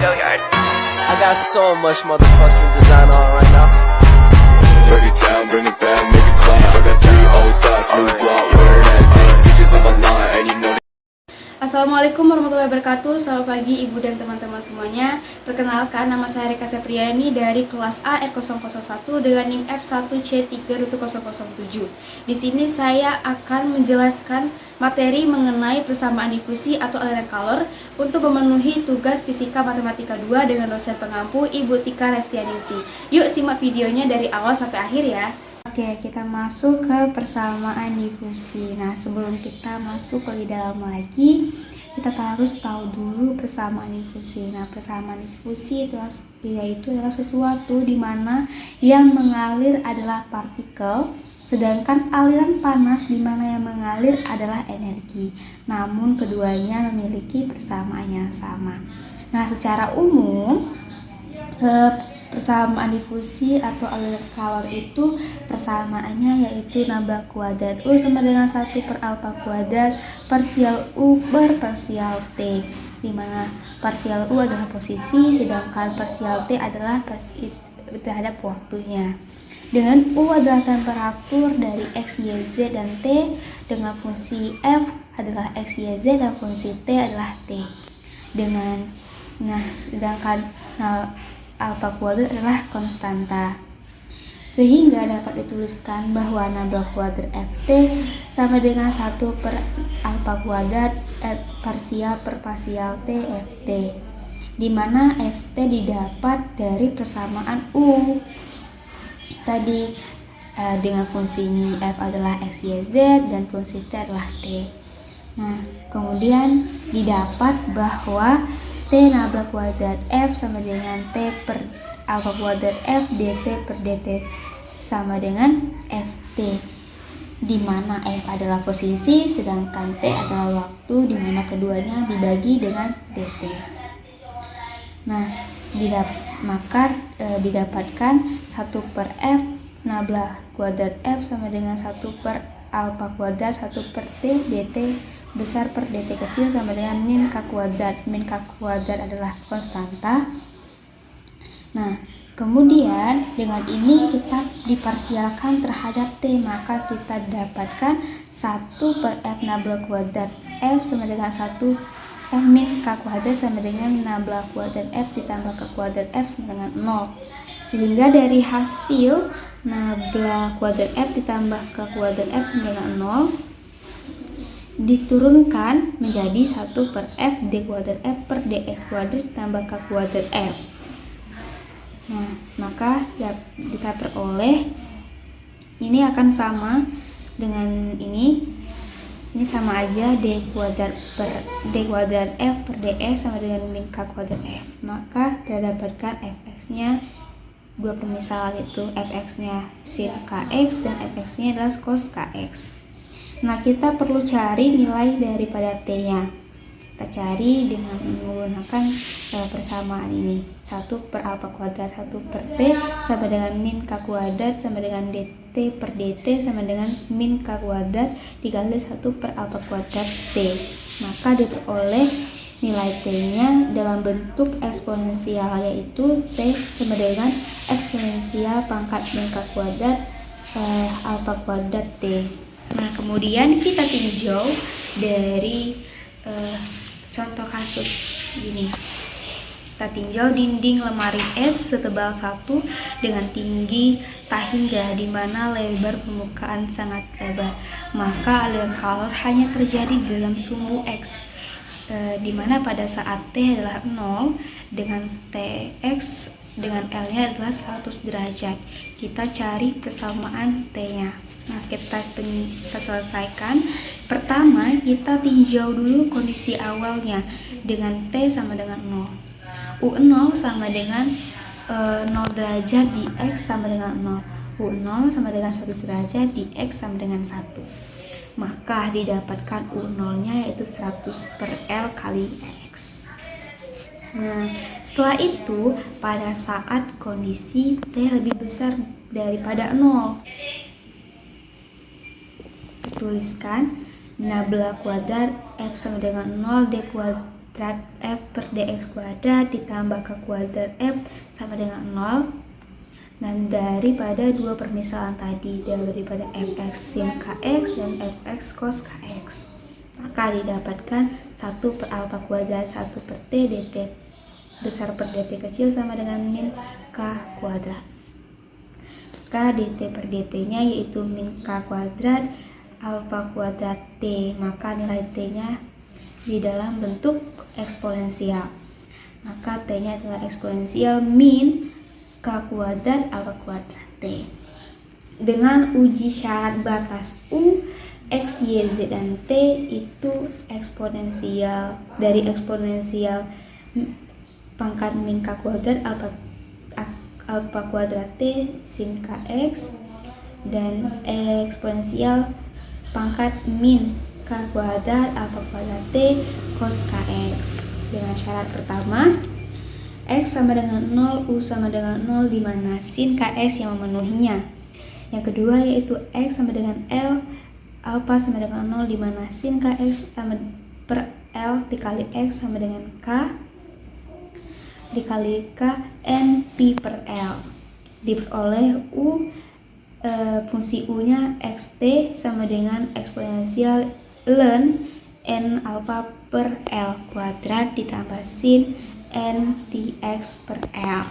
I got so much motherfucking design on right now. Break it down, bring it back, make it clap. I got 3 old thoughts, new block, where that thing. Bitches on my line, and you know. Assalamualaikum warahmatullahi wabarakatuh. Selamat pagi ibu dan teman-teman semuanya. Perkenalkan, nama saya Rika Sepriani dari kelas A R001 dengan NIM F1C3.007. Di sini saya akan menjelaskan materi mengenai persamaan difusi atau aliran kalor untuk memenuhi tugas fisika matematika 2 dengan dosen pengampu Ibu Tika Restianingsih. Yuk simak videonya dari awal sampai akhir ya. Oke, kita masuk ke persamaan difusi. Nah, sebelum kita masuk lebih dalam lagi, kita harus tahu dulu persamaan difusi. Nah, persamaan difusi itu yaitu adalah sesuatu di mana yang mengalir adalah partikel, sedangkan aliran panas di mana yang mengalir adalah energi. Namun keduanya memiliki persamaan yang sama. Nah, secara umum persamaan difusi atau aliran kalor itu persamaannya yaitu nabla kuadrat U sama dengan 1 per alfa kuadrat parsial U per parsial T, di mana parsial U adalah posisi sedangkan parsial T adalah terhadap waktunya. Dengan U adalah temperatur dari X, Y, Z dan T, dengan fungsi F adalah X, Y, Z dan fungsi T adalah T. Sedangkan alfa kuadrat adalah konstanta, sehingga dapat dituliskan bahwa nabla kuadrat Ft sama dengan 1 per alfa kuadrat parsial per parsial T Ft, di mana Ft didapat dari persamaan U tadi dengan fungsinya F adalah X, Y, Z dan fungsi T adalah T. Nah, kemudian didapat bahwa T nabla kuadrat F sama dengan T per alfa kuadrat F dt per dt sama dengan Ft, di mana F adalah posisi sedangkan T adalah waktu, di mana keduanya dibagi dengan dt. Nah, didapatkan 1 per F nabla kuadrat F sama dengan 1 per alfa kuadrat 1 per T dt besar per dt kecil sama dengan min k kuadrat. Min k kuadrat adalah konstanta. Nah, kemudian dengan ini kita diparsialkan terhadap T, maka kita dapatkan 1 per F nabla kuadrat F sama dengan 1 F min k kuadrat sama dengan nabla kuadrat F ditambah k kuadrat F sama dengan 0. Sehingga dari hasil nabla kuadrat F ditambah k kuadrat F sama dengan 0 diturunkan menjadi 1 per F d kuadrat F per dx kuadrat ditambah k kuadrat F. Nah, maka kita peroleh ini akan sama dengan ini sama aja d kuadrat F per dx sama dengan min k kuadrat F. Maka kita dapatkan fx-nya dua permisalan, yaitu fx-nya sin kx dan fx-nya adalah cos kx. Nah, kita perlu cari nilai daripada T-nya. Kita cari dengan menggunakan persamaan ini. 1 per alfa kuadrat 1 per T sama dengan min K kuadrat sama dengan dt per dt sama dengan min K kuadrat dikali 1 per alfa kuadrat T. Maka diperoleh nilai T-nya dalam bentuk eksponensial, yaitu T sama dengan eksponensial pangkat min K kuadrat alfa kuadrat T. Nah, kemudian kita tinjau dari contoh kasus ini. Kita tinjau dinding lemari es setebal 1 dengan tinggi tak hingga, di mana lebar permukaan sangat lebar. Maka aliran kalor hanya terjadi di dalam sumbu X, di mana pada saat T adalah 0 dengan Tx dengan L-nya adalah 100 derajat. Kita cari persamaan T-nya. Nah, kita selesaikan. Pertama, kita tinjau dulu kondisi awalnya dengan T sama dengan 0. U0 sama dengan 0 derajat di X sama dengan 0. U0 sama dengan 100 derajat di X sama dengan 1. Maka didapatkan U0-nya yaitu 100 per L kali X. Nah, setelah itu pada saat kondisi T lebih besar daripada 0, tuliskan nabla kuadrat F sama dengan 0 d kuadrat F per dx kuadrat ditambah k kuadrat F sama dengan 0. Dan daripada dua permisalan tadi, daripada fx sin kx dan fx cos kx, maka didapatkan 1 per alfa kuadrat 1 per t dt besar per dt kecil sama dengan min k kuadrat. Maka dt per dt nya yaitu min k kuadrat alfa kuadrat t, maka nilai t nya di dalam bentuk eksponensial, maka t nya adalah eksponensial min k kuadrat alfa kuadrat t. Dengan uji syarat batas u, x, y, z, dan t itu eksponensial dari eksponensial pangkat min k kuadrat alfa kuadrat t sin kx dan eksponensial pangkat min k kuadrat alfa kuadrat t cos kx. Dengan syarat pertama, x sama dengan 0, u sama dengan 0 di mana sin kx yang memenuhinya. Yang kedua yaitu x sama dengan L, alpha sama dengan 0 di mana sin kx sama per L dikali x sama dengan k dikali k n pi per L. Diperoleh u fungsi u nya xt sama dengan eksponensial ln n alpha per L kuadrat ditambah sin n tx per L.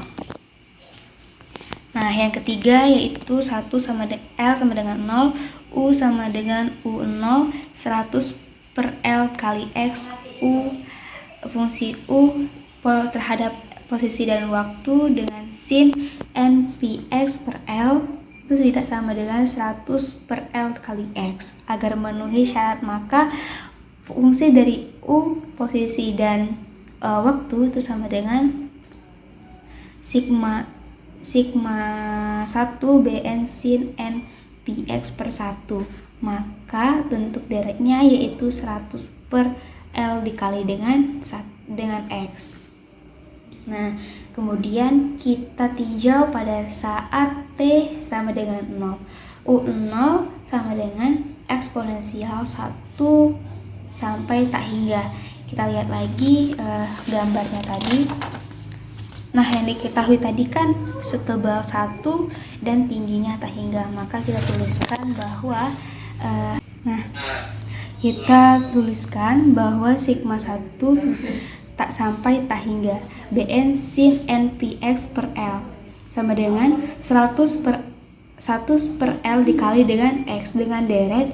Nah, yang ketiga yaitu 1 sama L sama dengan 0, U sama dengan U0, 100 per L kali X, U fungsi U terhadap posisi dan waktu dengan sin n px per L itu tidak sama dengan 100 per L kali X. Agar memenuhi syarat maka fungsi dari U, posisi dan waktu itu sama dengan sigma 1 bn sin n px per 1, maka bentuk dereknya yaitu 100 per L dikali dengan X. Nah, kemudian kita tinjau pada saat T sama dengan 0. U0 sama dengan eksponensial 1 sampai tak hingga. Kita lihat lagi gambarnya tadi. Nah, yang diketahui tadi kan setebal 1 dan tingginya tak hingga. Maka kita tuliskan bahwa sigma 1 tak sampai tak hingga bn sin n px per L sama dengan 100 per L dikali dengan X dengan deret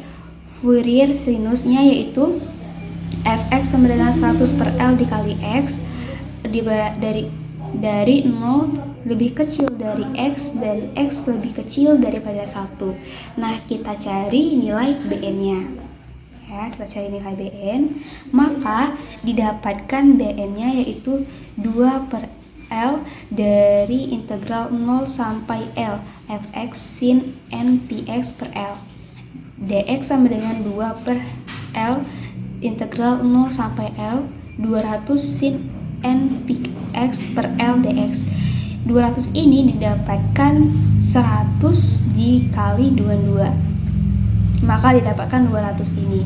Fourier sinusnya yaitu fx sama dengan 100 per L dikali X dari 0 lebih kecil dari X dan X lebih kecil daripada 1. Nah, kita cari nilai bn-nya. Ya, kita cari nilai bn, maka didapatkan bn-nya yaitu 2 per L dari integral 0 sampai L fx sin n px per L. Dx sama dengan 2 per L integral 0 sampai L 200 sin n px per L dx. 200 ini didapatkan 100 dikali 22, maka didapatkan 200 ini.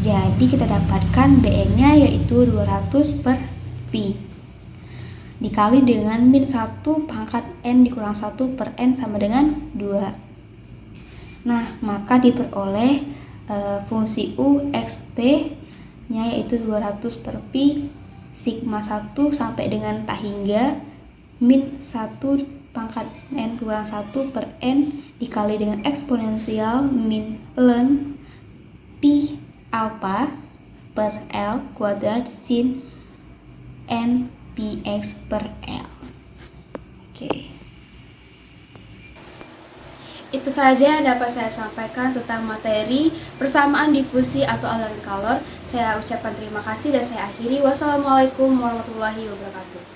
Jadi kita dapatkan bn-nya yaitu 200 per pi dikali dengan min 1 pangkat n dikurang 1 per n sama dengan 2. Nah, maka diperoleh fungsi u xt nya yaitu 200 per pi sigma 1 sampai dengan tak hingga min 1 pangkat n kurang 1 per n dikali dengan eksponensial min ln pi alpha per L kuadrat sin n px per L. Oke. Itu saja yang dapat saya sampaikan tentang materi persamaan difusi atau aliran kalor. Saya ucapkan terima kasih dan saya akhiri. Wassalamualaikum warahmatullahi wabarakatuh.